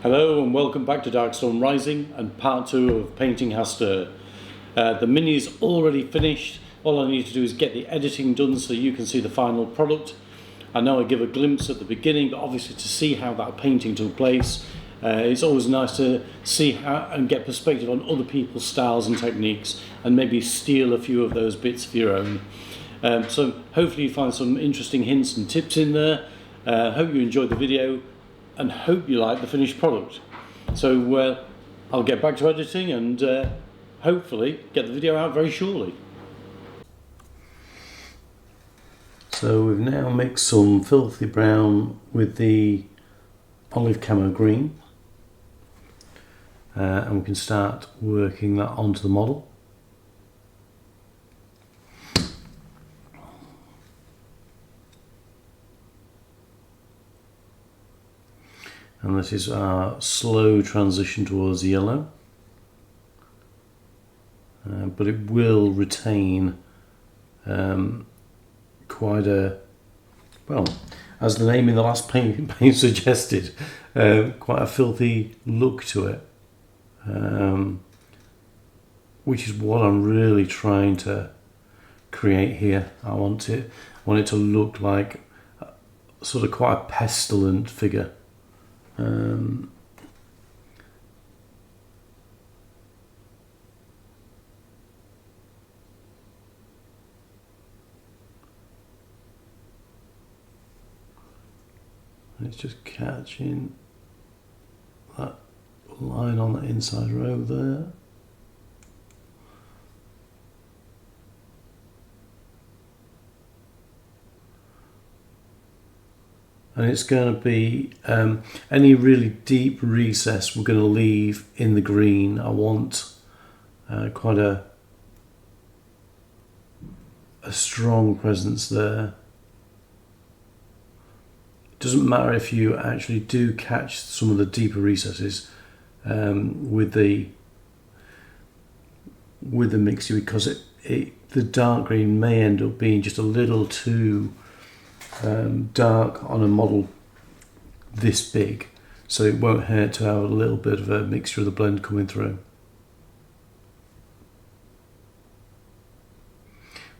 Hello and welcome back to Darkstorm Rising and part 2 of painting Hastur. The mini is already finished. All I need to do is get the editing done so you can see the final product. I know I give a glimpse at the beginning, but obviously to see how that painting took place, it's always nice to see how and get perspective on other people's styles and techniques and maybe steal a few of those bits for your own. So hopefully you find some interesting hints and tips in there. Hope you enjoyed the video and hope you like the finished product. So I'll get back to editing and hopefully get the video out very shortly. So we've now mixed some filthy brown with the olive camo green and we can start working that onto the model. And this is our slow transition towards yellow, but it will retain quite a, well, as the name in the last paint suggested, quite a filthy look to it, which is what I'm really trying to create here. I want it to look like sort of quite a pestilent figure. It's just catching that line on the inside row there. And it's going to be any really deep recess we're going to leave in the green. I want quite a strong presence there. It doesn't matter if you actually do catch some of the deeper recesses with the mixture, because the dark green may end up being just a little too dark on a model this big, so it won't hurt to have a little bit of a mixture of the blend coming through.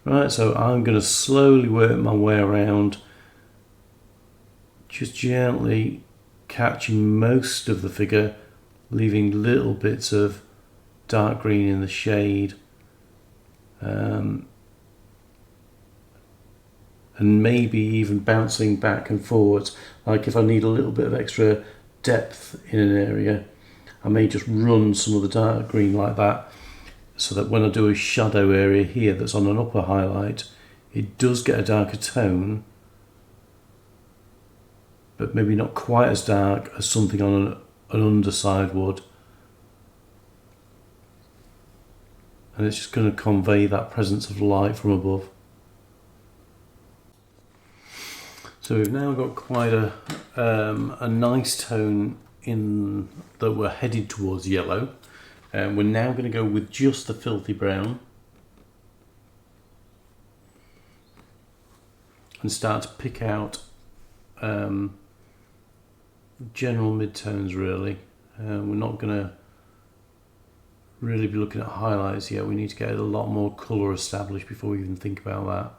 Right, so I'm going to slowly work my way around, just gently catching most of the figure, leaving little bits of dark green in the shade, and maybe even bouncing back and forwards. Like if I need a little bit of extra depth in an area, I may just run some of the dark green like that, so that when I do a shadow area here that's on an upper highlight, it does get a darker tone, but maybe not quite as dark as something on an underside would. And it's just going to convey that presence of light from above. So we've now got quite a nice tone in that we're headed towards yellow. And we're now going to go with just the filthy brown and start to pick out general midtones really. We're not going to really be looking at highlights yet. We need to get a lot more colour established before we even think about that.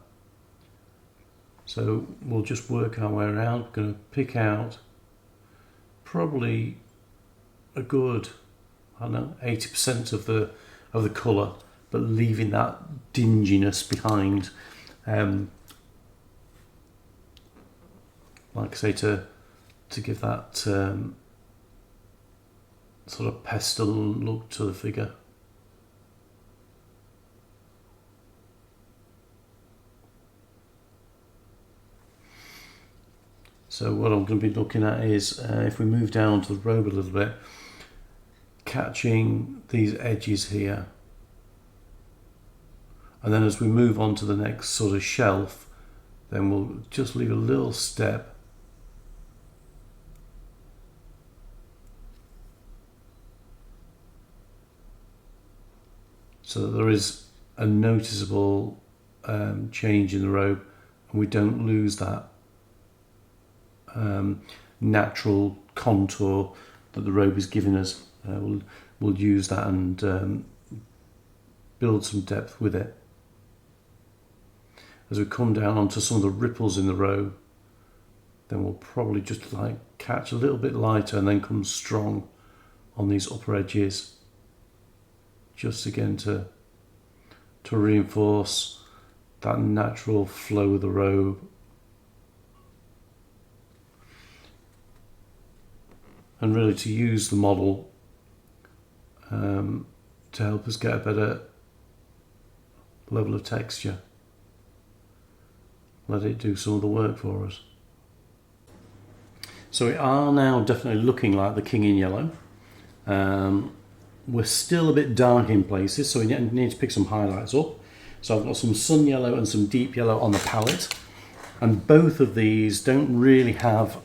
So we'll just work our way around. We're going to pick out probably a good, I don't know, 80% of the colour, but leaving that dinginess behind. Like I say, to give that sort of pestilent look to the figure. So what I'm going to be looking at is, if we move down to the robe a little bit, catching these edges here. And then as we move on to the next sort of shelf, then we'll just leave a little step. So that there is a noticeable change in the robe and we don't lose that natural contour that the robe is giving us. We'll use that and build some depth with it. As we come down onto some of the ripples in the robe, then we'll probably just like catch a little bit lighter and then come strong on these upper edges, just again to reinforce that natural flow of the robe. And really to use the model to help us get a better level of texture. Let it do some of the work for us. So we are now definitely looking like the king in yellow. We're still a bit dark in places, so we need to pick some highlights up. So I've got some sun yellow and some deep yellow on the palette, and both of these don't really have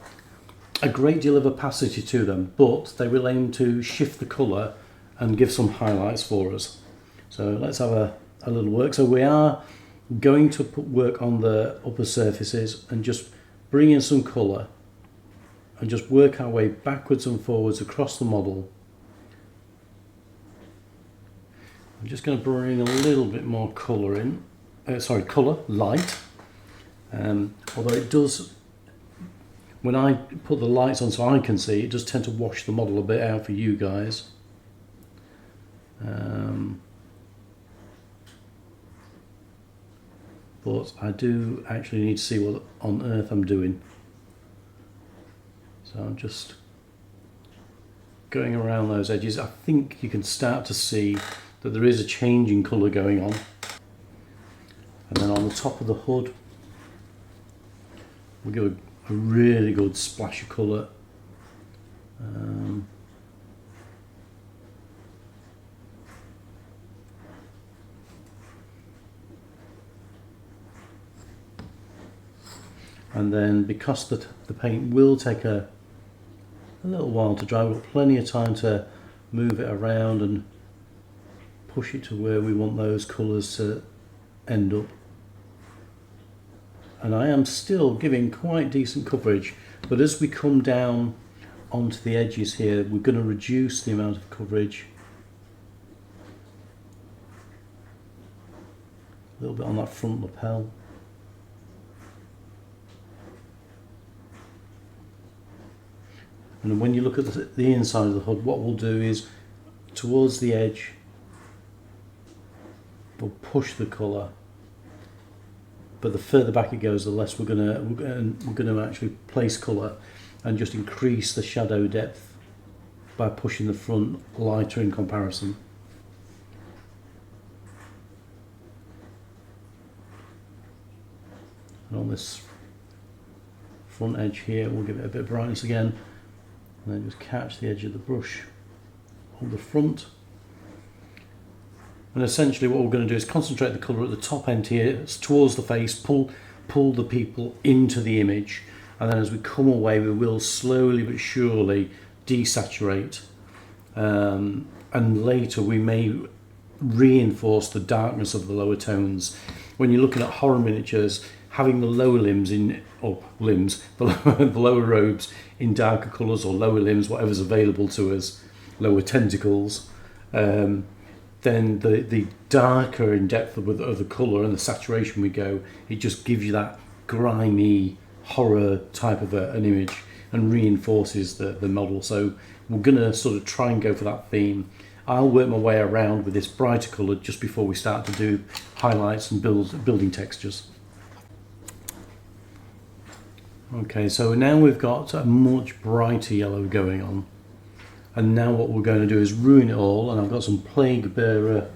a great deal of opacity to them, but they will aim to shift the colour and give some highlights for us. So let's have a little work. So we are going to work on the upper surfaces and just bring in some colour and just work our way backwards and forwards across the model. I'm just going to bring a little bit more colour in, light, although it does, when I put the lights on so I can see, it does tend to wash the model a bit out for you guys. But I do actually need to see what on earth I'm doing. So I'm just going around those edges. I think you can start to see that there is a change in colour going on. And then on the top of the hood, we'll give a really good splash of colour. And then because the paint will take a little while to dry, we've got plenty of time to move it around and push it to where we want those colours to end up. And I am still giving quite decent coverage, but as we come down onto the edges here, we're going to reduce the amount of coverage. A little bit on that front lapel. And when you look at the inside of the hood, what we'll do is, towards the edge, we'll push the colour. But the further back it goes, the less we're going to actually place colour and just increase the shadow depth by pushing the front lighter in comparison. And on this front edge here, we'll give it a bit of brightness again. And then just catch the edge of the brush on the front. And essentially what we're going to do is concentrate the colour at the top end here towards the face, pull the people into the image, and then as we come away we will slowly but surely desaturate, and later we may reinforce the darkness of the lower tones. When you're looking at horror miniatures, having the lower limbs the lower robes in darker colours, or lower limbs, whatever's available to us, lower tentacles, then the darker in depth of the colour and the saturation we go, it just gives you that grimy horror type of an image and reinforces the model. So we're going to sort of try and go for that theme. I'll work my way around with this brighter colour just before we start to do highlights and building textures. Okay, so now we've got a much brighter yellow going on, and now what we're going to do is ruin it all. And I've got some plague bearer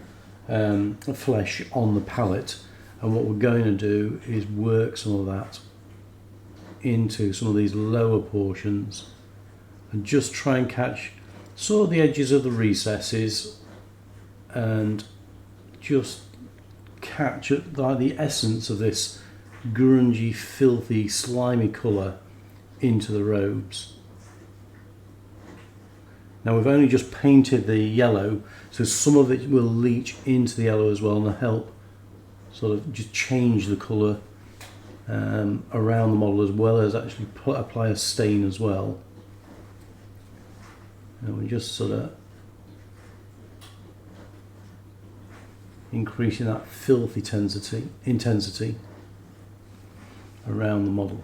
flesh on the palette, and what we're going to do is work some of that into some of these lower portions and just try and catch sort of the edges of the recesses and just catch like the essence of this grungy, filthy, slimy colour into the robes. Now we've only just painted the yellow, so some of it will leach into the yellow as well and help sort of just change the colour around the model, as well as actually apply a stain as well. And we're just sort of increasing that filthy intensity around the model.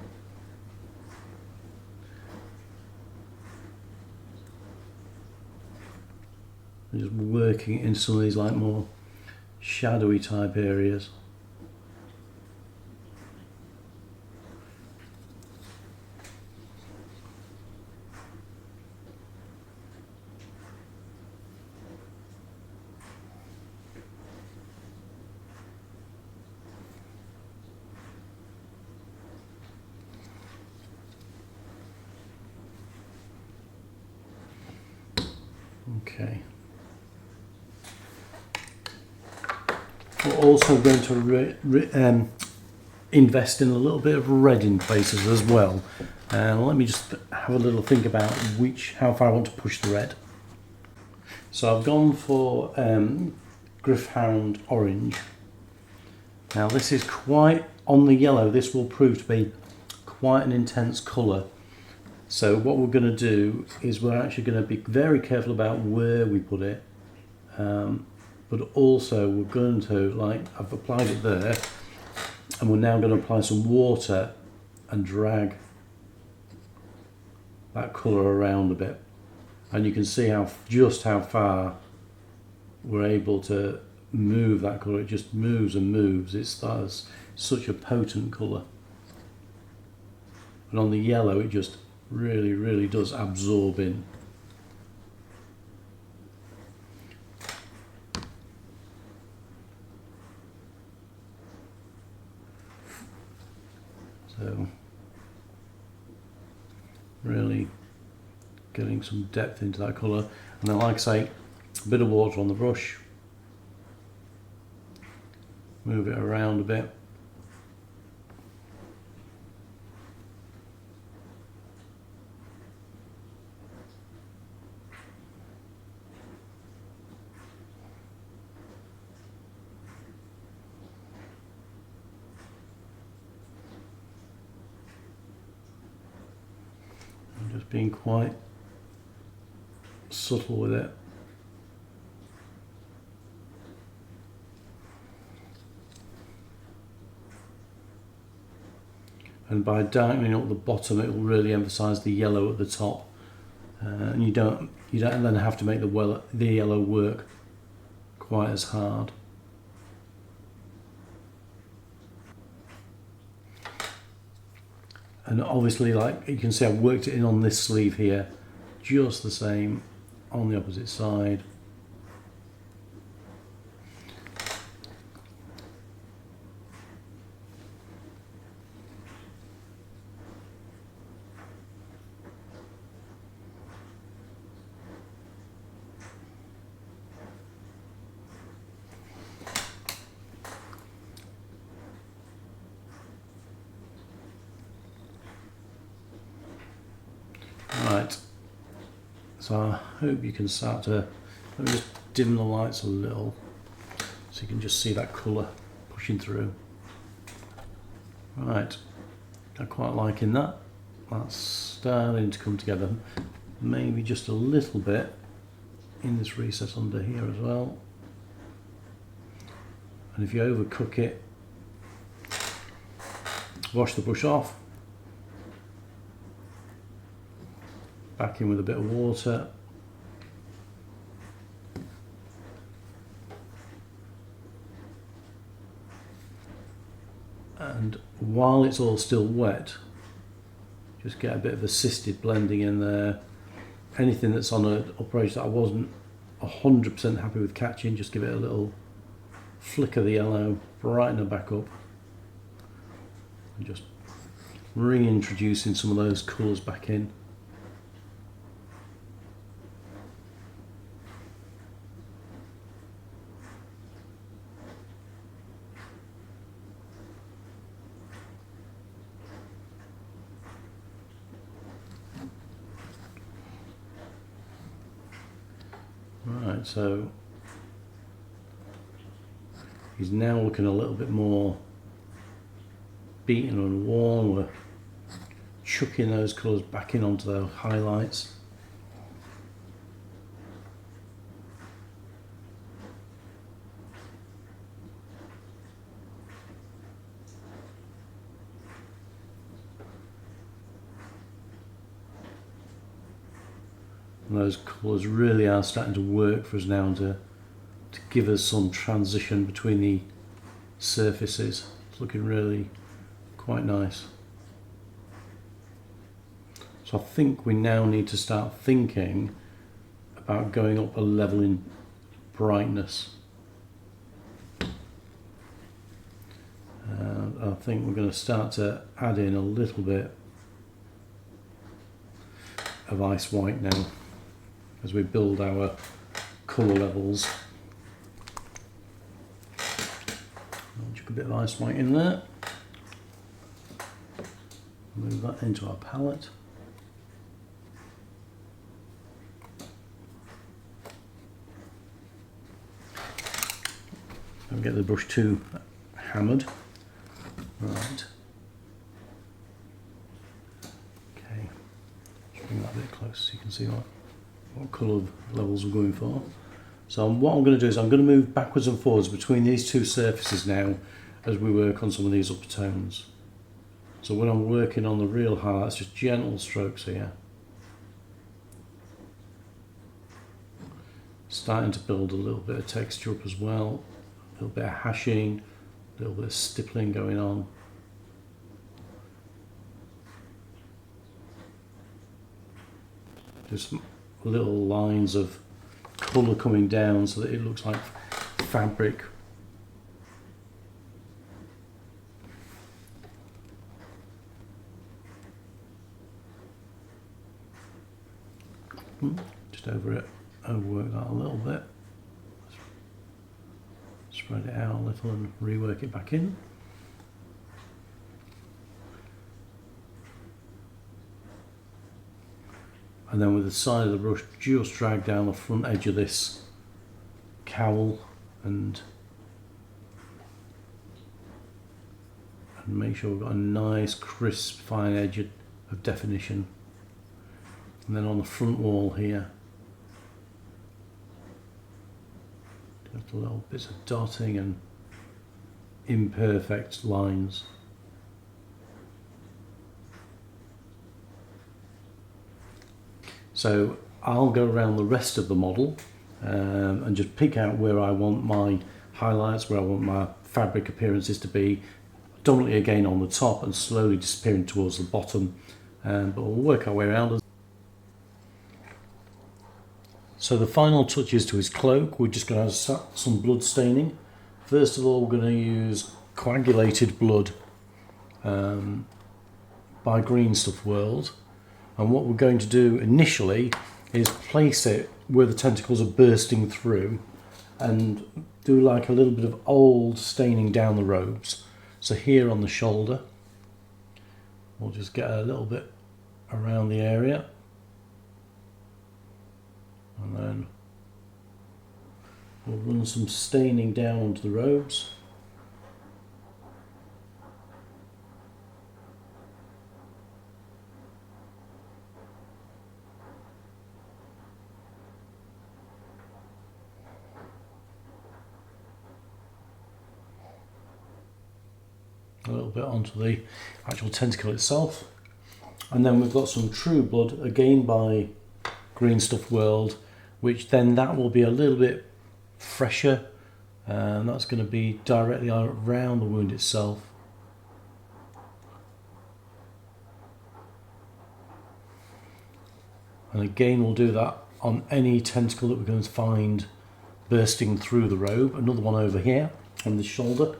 And just working into some of these like more shadowy type areas. Okay. We're also going to invest in a little bit of red in places as well. And let me just have a little think about how far I want to push the red. So I've gone for Griffhound Orange. Now this is quite, on the yellow, this will prove to be quite an intense colour. So what we're going to do is we're actually going to be very careful about where we put it, but also we're going to, like I've applied it there, and we're now going to apply some water and drag that colour around a bit, and you can see just how far we're able to move that colour. It just moves and moves. That's such a potent colour, and on the yellow it just really does absorb in. So really getting some depth into that colour, and then like I say, a bit of water on the brush, move it around a bit. Just being quite subtle with it. And by darkening up the bottom, it will really emphasise the yellow at the top, and you don't then have to make the yellow work quite as hard. And obviously, like you can see, I've worked it in on this sleeve here, just the same on the opposite side. Right, so I hope you can start to, let me just dim the lights a little so you can just see that colour pushing through. Right, I'm quite liking that. That's starting to come together. Maybe just a little bit in this recess under here as well. And if you overcook it, wash the brush off, back in with a bit of water, and while it's all still wet, just get a bit of assisted blending in there. Anything that's on an operation that I wasn't 100% happy with catching, just give it a little flick of the yellow, brighten it back up, and just reintroducing some of those colours back in. Right, so he's now looking a little bit more beaten and worn. We're chucking those colours back in onto those highlights. And those colours really are starting to work for us now to give us some transition between the surfaces. It's looking really quite nice. So I think we now need to start thinking about going up a level in brightness. I think we're going to start to add in a little bit of ice white now as we build our colour levels. I'll chuck a bit of ice white in there. Move that into our palette. Don't get the brush too hammered. Right. Okay. Just bring that a bit closer so you can see what colour levels we're going for. So what I'm going to do is I'm going to move backwards and forwards between these two surfaces now as we work on some of these upper tones. So when I'm working on the real highlights, just gentle strokes here. Starting to build a little bit of texture up as well. A little bit of hashing, a little bit of stippling going on. Just little lines of colour coming down so that it looks like fabric. Just overwork that a little bit. Spread it out a little and rework it back in. And then with the side of the brush, just drag down the front edge of this cowl and make sure we've got a nice crisp fine edge of definition. And then on the front wall here, just a little bits of dotting and imperfect lines. So I'll go around the rest of the model and just pick out where I want my highlights, where I want my fabric appearances to be, dominantly again on the top and slowly disappearing towards the bottom, but we'll work our way around. So the final touches to his cloak, we're just going to have some blood staining. First of all, we're going to use coagulated blood by Green Stuff World. And what we're going to do initially is place it where the tentacles are bursting through and do like a little bit of old staining down the robes. So here on the shoulder, we'll just get a little bit around the area. And then we'll run some staining down onto the robes. A little bit onto the actual tentacle itself. And then we've got some True Blood, again by Green Stuff World, which then that will be a little bit fresher, and that's going to be directly around the wound itself. And again we'll do that on any tentacle that we're going to find bursting through the robe. Another one over here on the shoulder.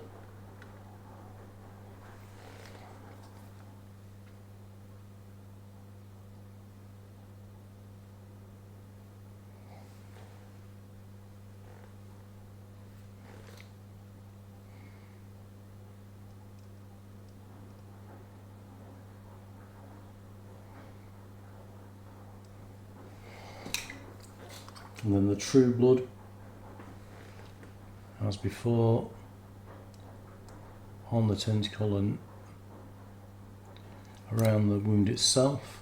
And then the True Blood, as before, on the tentacle and around the wound itself.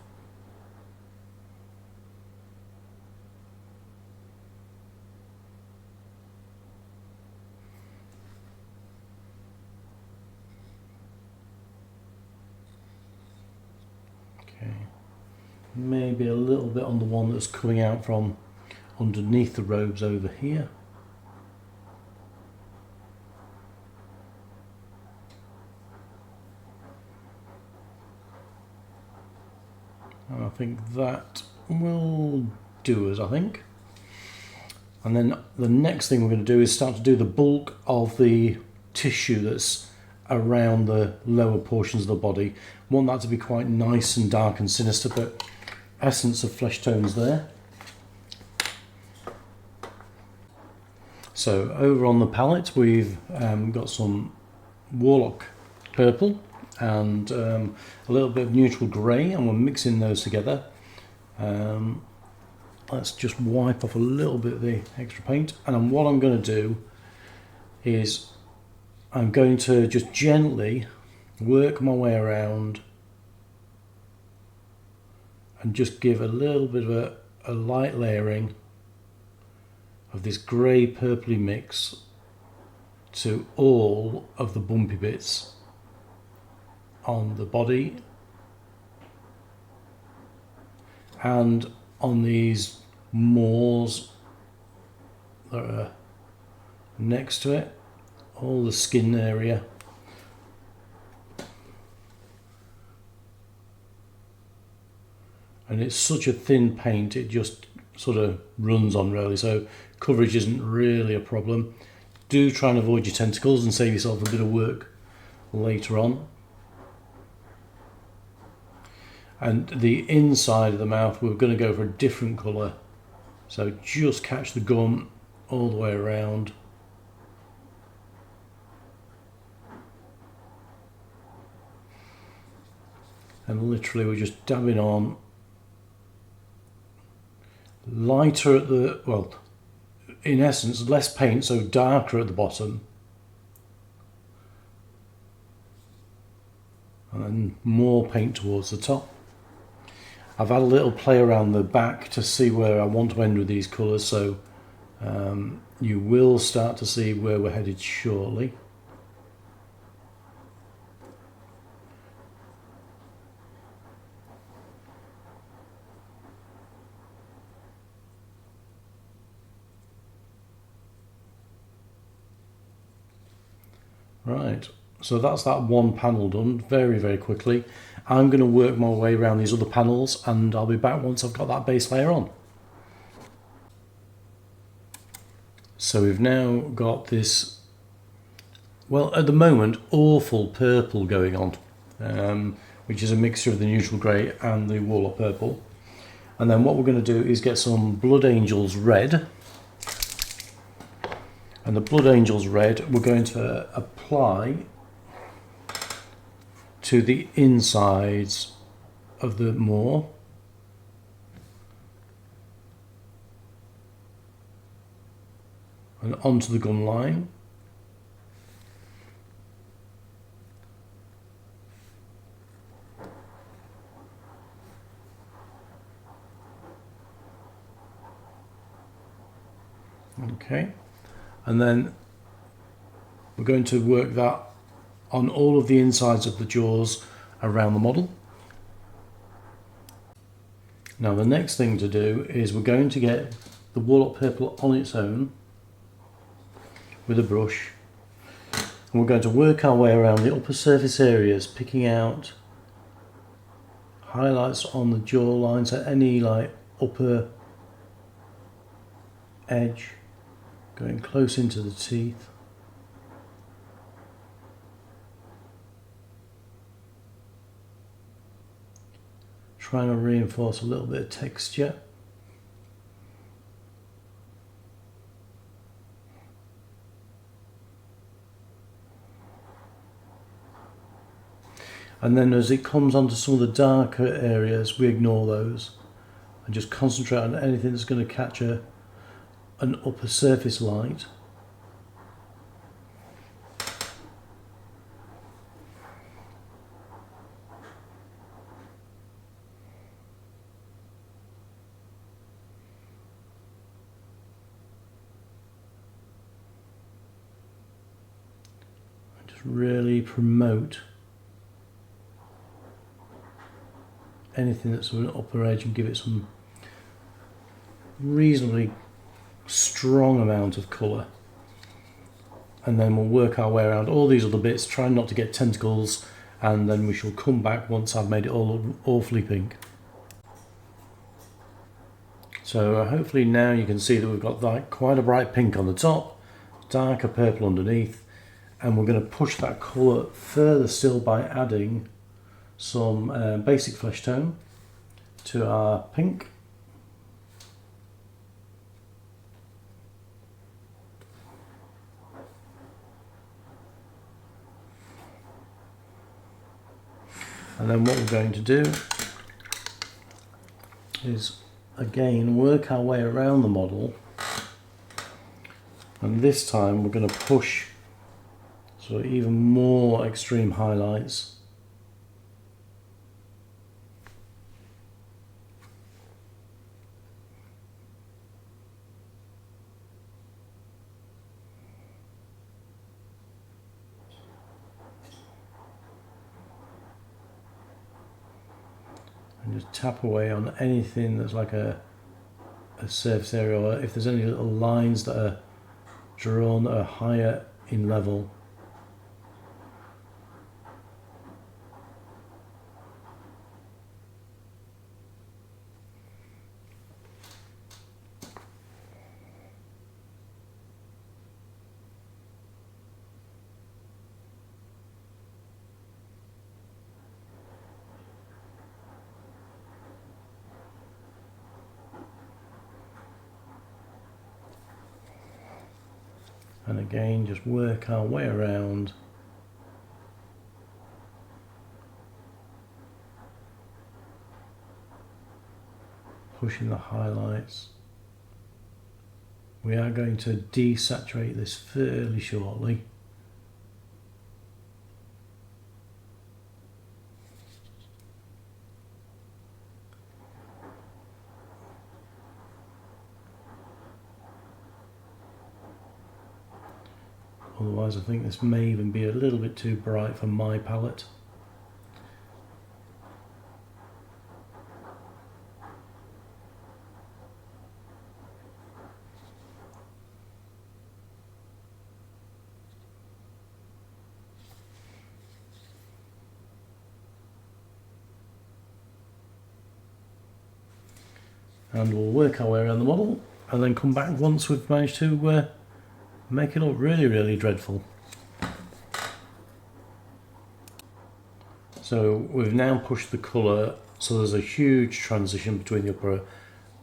Okay, maybe a little bit on the one that's coming out from underneath the robes over here. And I think that will do us, I think. And then the next thing we're going to do is start to do the bulk of the tissue that's around the lower portions of the body. I want that to be quite nice and dark and sinister, but essence of flesh tones there. So over on the palette we've got some Warlock purple and a little bit of neutral grey, and we're mixing those together. Let's just wipe off a little bit of the extra paint, and then what I'm going to do is I'm going to just gently work my way around and just give a little bit of a light layering of this grey purpley mix to all of the bumpy bits on the body and on these moors that are next to it, all the skin area. And it's such a thin paint, it just sort of runs on really, so coverage isn't really a problem. Do try and avoid your tentacles and save yourself a bit of work later on. And the inside of the mouth, we're going to go for a different colour, so just catch the gum all the way around. And literally we're just dabbing on lighter at the, well, in essence less paint, so darker at the bottom, and then more paint towards the top. I've had a little play around the back to see where I want to end with these colours, so you will start to see where we're headed shortly. Right, so that's that one panel done very, very quickly. I'm going to work my way around these other panels and I'll be back once I've got that base layer on. So we've now got this, well, at the moment, awful purple going on, which is a mixture of the neutral grey and the Warlock purple. And then what we're going to do is get some Blood Angels red. And the Blood Angels red we're going to apply to the insides of the moor. And onto the gum line. Okay. And then we're going to work that on all of the insides of the jaws around the model. Now the next thing to do is we're going to get the Warlock purple on its own with a brush, and we're going to work our way around the upper surface areas, picking out highlights on the jaw lines at any like upper edge, going close into the teeth. Trying to reinforce a little bit of texture. And then as it comes onto some of the darker areas, we ignore those and just concentrate on anything that's going to catch an upper surface light. And just really promote anything that's an upper edge and give it some reasonably strong amount of colour. And then we'll work our way around all these other bits, trying not to get tentacles, and then we shall come back once I've made it all awfully pink. So hopefully now you can see that we've got like quite a bright pink on the top, darker purple underneath, and we're going to push that colour further still by adding some basic flesh tone to our pink. And then what we're going to do is again work our way around the model, and this time we're going to push sort of even more extreme highlights. And just tap away on anything that's like a surface area, or if there's any little lines that are drawn that are higher in level. And again, just work our way around. Pushing the highlights. We are going to desaturate this fairly shortly. Otherwise I think this may even be a little bit too bright for my palette. And we'll work our way around the model and then come back once we've managed to make it look really, really dreadful. So we've now pushed the colour so there's a huge transition between the upper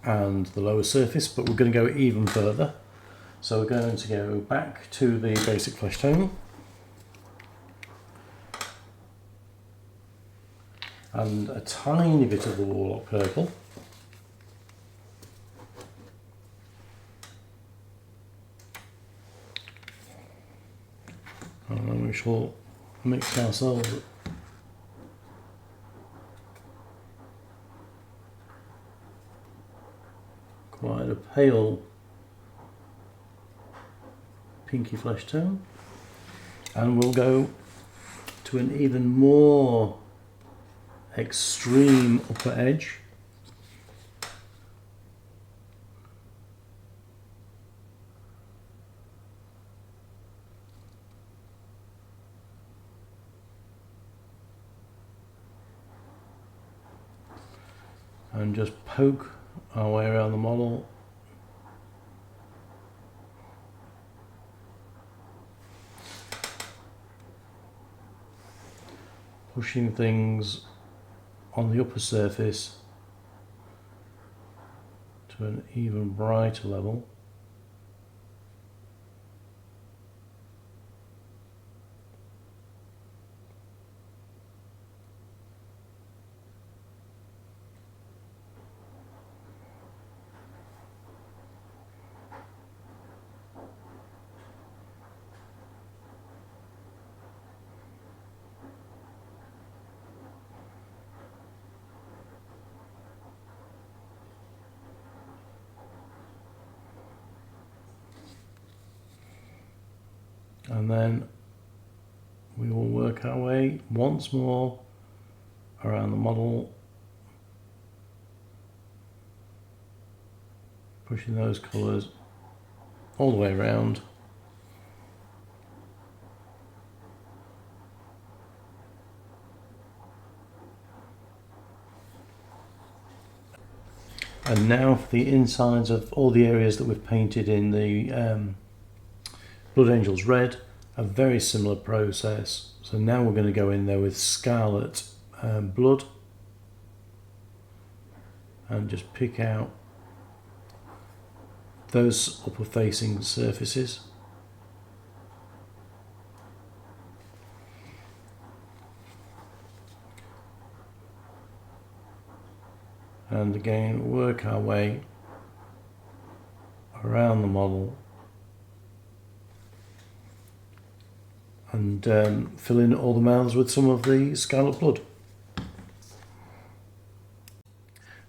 and the lower surface, but we're going to go even further. So we're going to go back to the basic flesh tone and a tiny bit of the Warlock purple. And then we shall mix ourselves quite a pale pinky flesh tone, and we'll go to an even more extreme upper edge. And just poke our way around the model. Pushing things on the upper surface to an even brighter level. And then we will work our way once more around the model pushing those colours all the way around. And now for the insides of all the areas that we've painted in the Blood Angels Red, a very similar process. So now we're going to go in there with Scarlet Blood and just pick out those upper facing surfaces. And again, work our way around the model and fill in all the mouths with some of the Scarlet Blood.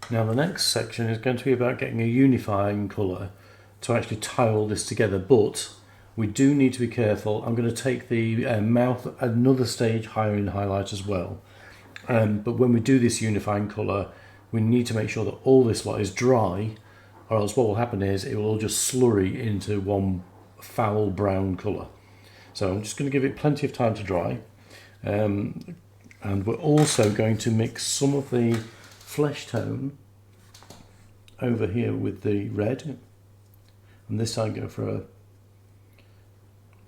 Now the next section is going to be about getting a unifying colour to actually tie all this together, but we do need to be careful. I'm going to take the mouth another stage higher in highlight as well, but when we do this unifying colour, we need to make sure that all this lot is dry, or else what will happen is it will all just slurry into one foul brown colour. So I'm just going to give it plenty of time to dry, and we're also going to mix some of the flesh tone over here with the red, and this time go for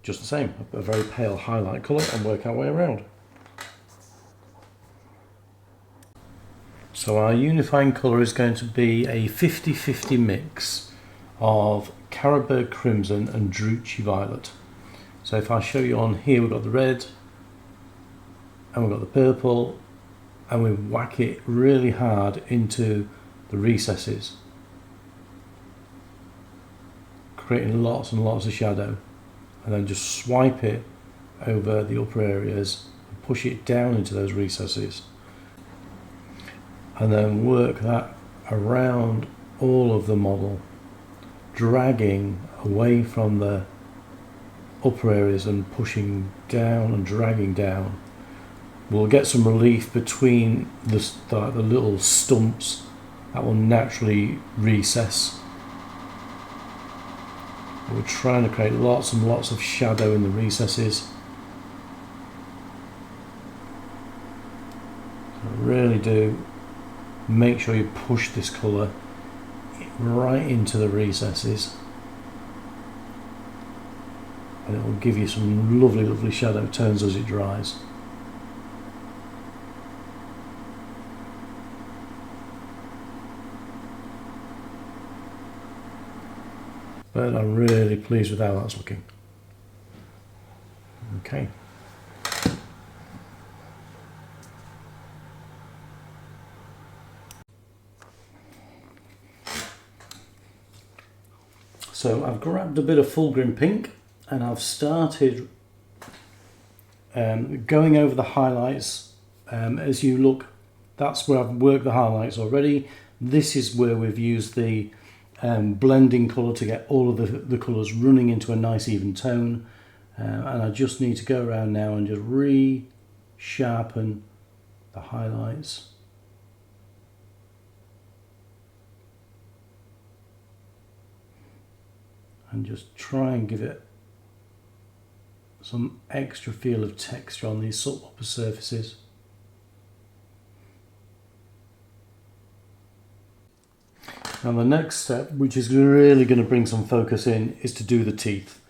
just the same, a very pale highlight colour, and work our way around. So our unifying colour is going to be a 50-50 mix of Carroburg Crimson and Drucci Violet. So if I show you on here, we've got the red and we've got the purple, and we whack it really hard into the recesses, creating lots and lots of shadow, and then just swipe it over the upper areas and push it down into those recesses, and then work that around all of the model, dragging away from the upper areas and pushing down and dragging down. We'll get some relief between the little stumps that will naturally recess. We're trying to create lots and lots of shadow in the recesses. So really do make sure you push this colour right into the recesses, and it will give you some lovely, lovely shadow tones as it dries. But I'm really pleased with how that's looking. Okay. So I've grabbed a bit of Fulgrim Pink and I've started going over the highlights. As you look, that's where I've worked the highlights already. This is where we've used the blending colour to get all of the colours running into a nice even tone, and I just need to go around now and just re-sharpen the highlights. And just try and give it some extra feel of texture on these sort of upper surfaces. Now the next step, which is really going to bring some focus in, is to do the teeth.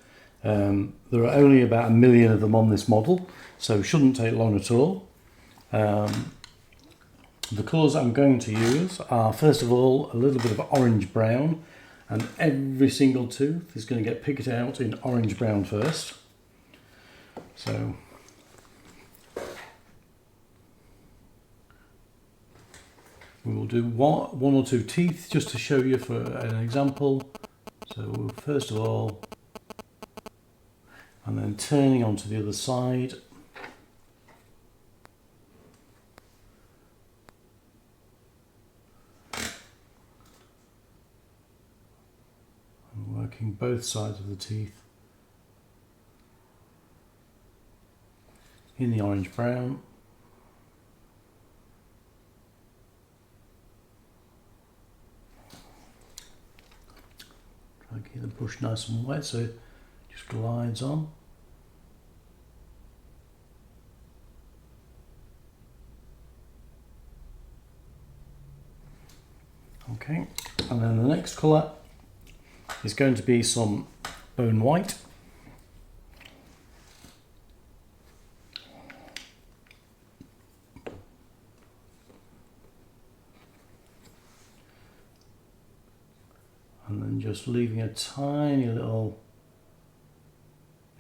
There are only about 1 million of them on this model, so shouldn't take long at all. The colours I'm going to use are, first of all, a little bit of orange brown, and every single tooth is going to get picked out in orange brown first. So we will do one or two teeth just to show you for an example. So first of all, and then turning onto the other side. And working both sides of the teeth in the orange brown. Keep the brush nice and wet so it just glides on. Okay, and then the next colour is going to be some bone white. And then just leaving a tiny little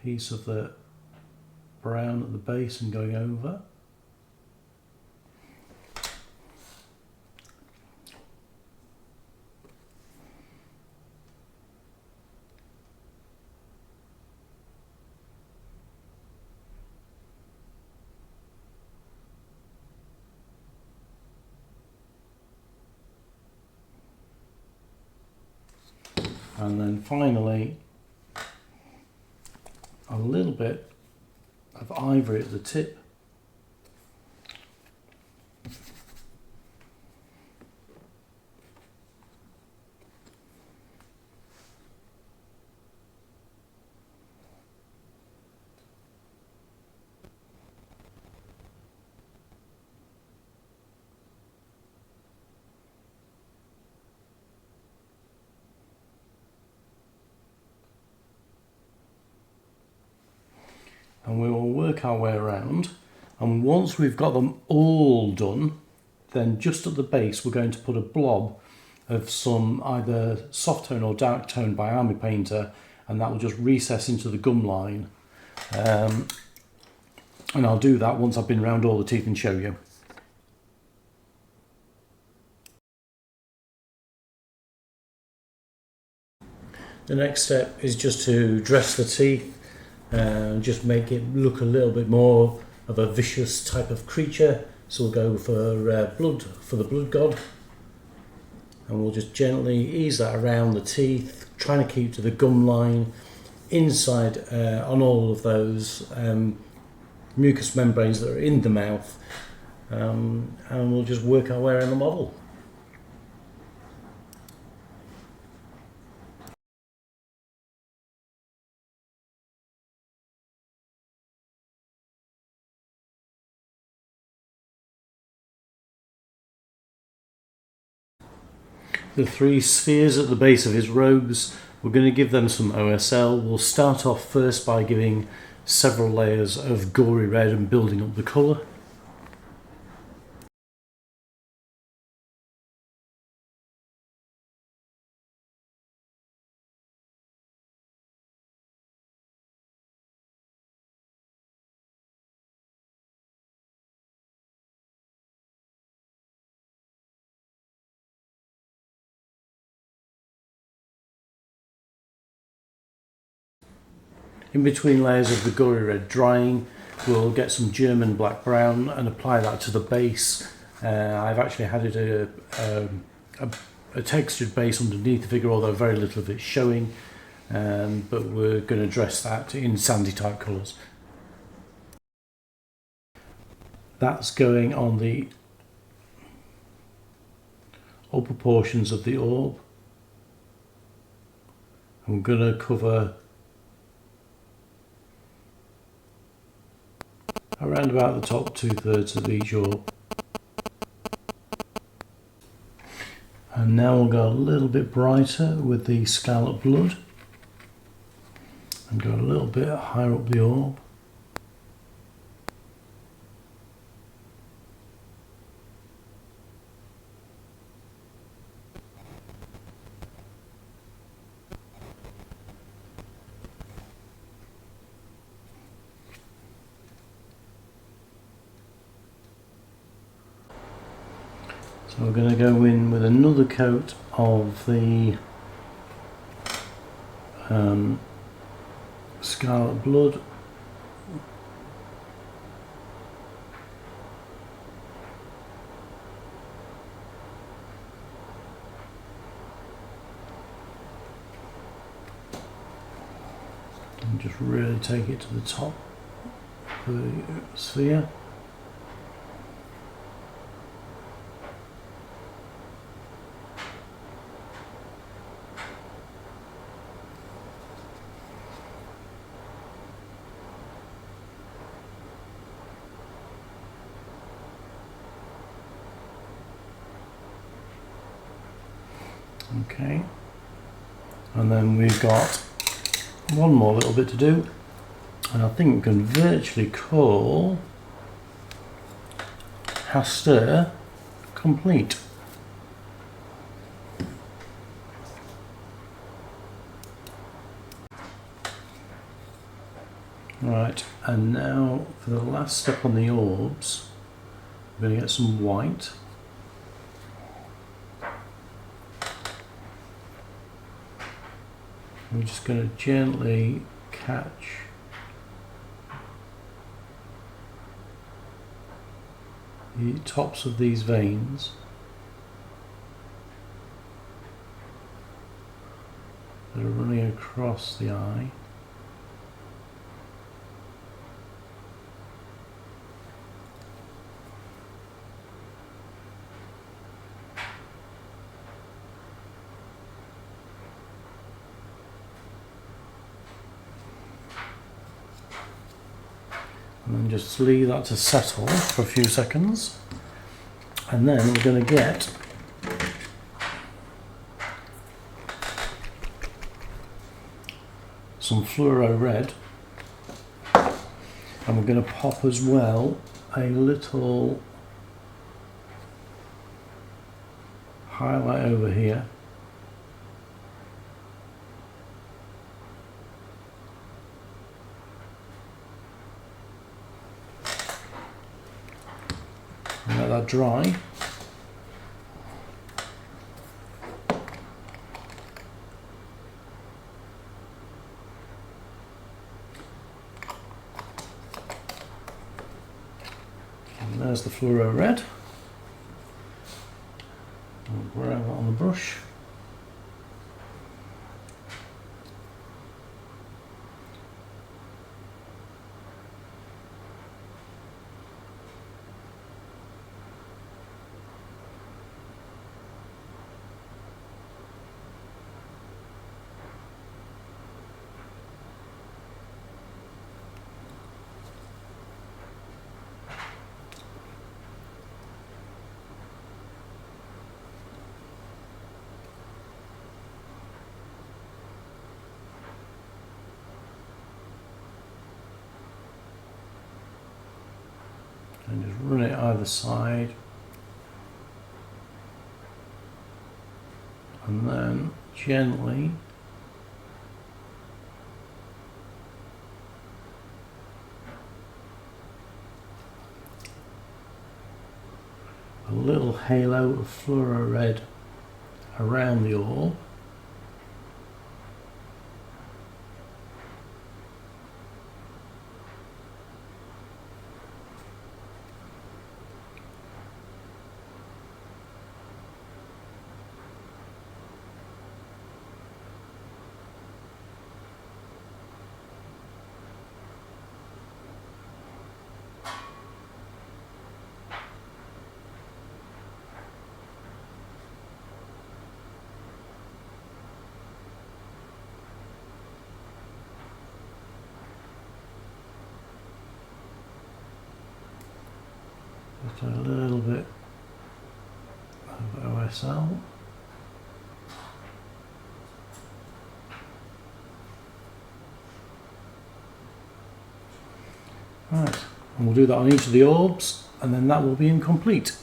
piece of the brown at the base and going over. And then finally a little bit of ivory at the tip. And we will work our way around, and once we've got them all done, then just at the base we're going to put a blob of some either soft tone or dark tone by Army Painter, and that will just recess into the gum line. And I'll do that once I've been around all the teeth and show you. The next step is just to dress the teeth and just make it look a little bit more of a vicious type of creature. So we'll go for blood, for the blood god, and we'll just gently ease that around the teeth, trying to keep to the gum line inside on all of those mucous membranes that are in the mouth, and we'll just work our way around the model. The three spheres at the base of his robes, we're going to give them some OSL. We'll start off first by giving several layers of gory red and building up the colour. In between layers of the gory red drying, we'll get some German black brown and apply that to the base. I've actually had it a textured base underneath the figure, although very little of it's showing, but we're going to dress that in sandy type colours. That's going on the upper portions of the orb. I'm going to cover around about the top 2/3 of each orb. And now we'll go a little bit brighter with the scallop blood and go a little bit higher up the orb. So we're going to go in with another coat of the scarlet blood. And just really take it to the top of the sphere. Okay, and then we've got one more little bit to do, and I think we can virtually call Hastur complete. Right, and now for the last step on the orbs, we're going to get some white. I'm just going to gently catch the tops of these veins that are running across the eye. And then just leave that to settle for a few seconds, and then we're going to get some fluoro red, and we're going to pop as well a little highlight over here. Let that dry. And there's the fluoro red. I'll grab it on the brush. And just run it either side, and then gently a little halo of fluoro red around the orb. Just a little bit of OSL. Right, and we'll do that on each of the orbs, and then that will be incomplete.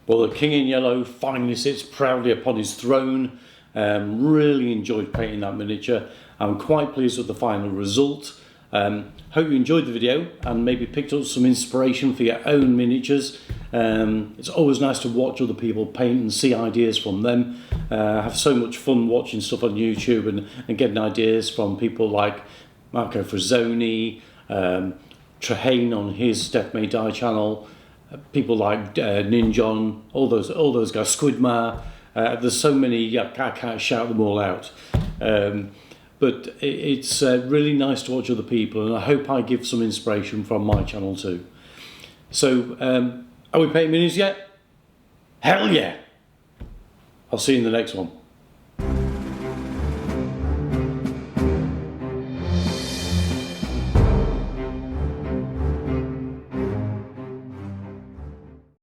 Well, the King in Yellow finally sits proudly upon his throne. Really enjoyed painting that miniature. I'm quite pleased with the final result. Hope you enjoyed the video and maybe picked up some inspiration for your own miniatures. It's always nice to watch other people paint and see ideas from them. I have so much fun watching stuff on YouTube and getting ideas from people like Marco Frazzoni, Trehane on his Death May Die channel, people like Ninjon, all those guys, Squidmar, There's so many, I can't shout them all out. But it's really nice to watch other people, and I hope I give some inspiration from my channel too. So, are we painting minis yet? Hell yeah! I'll see you in the next one.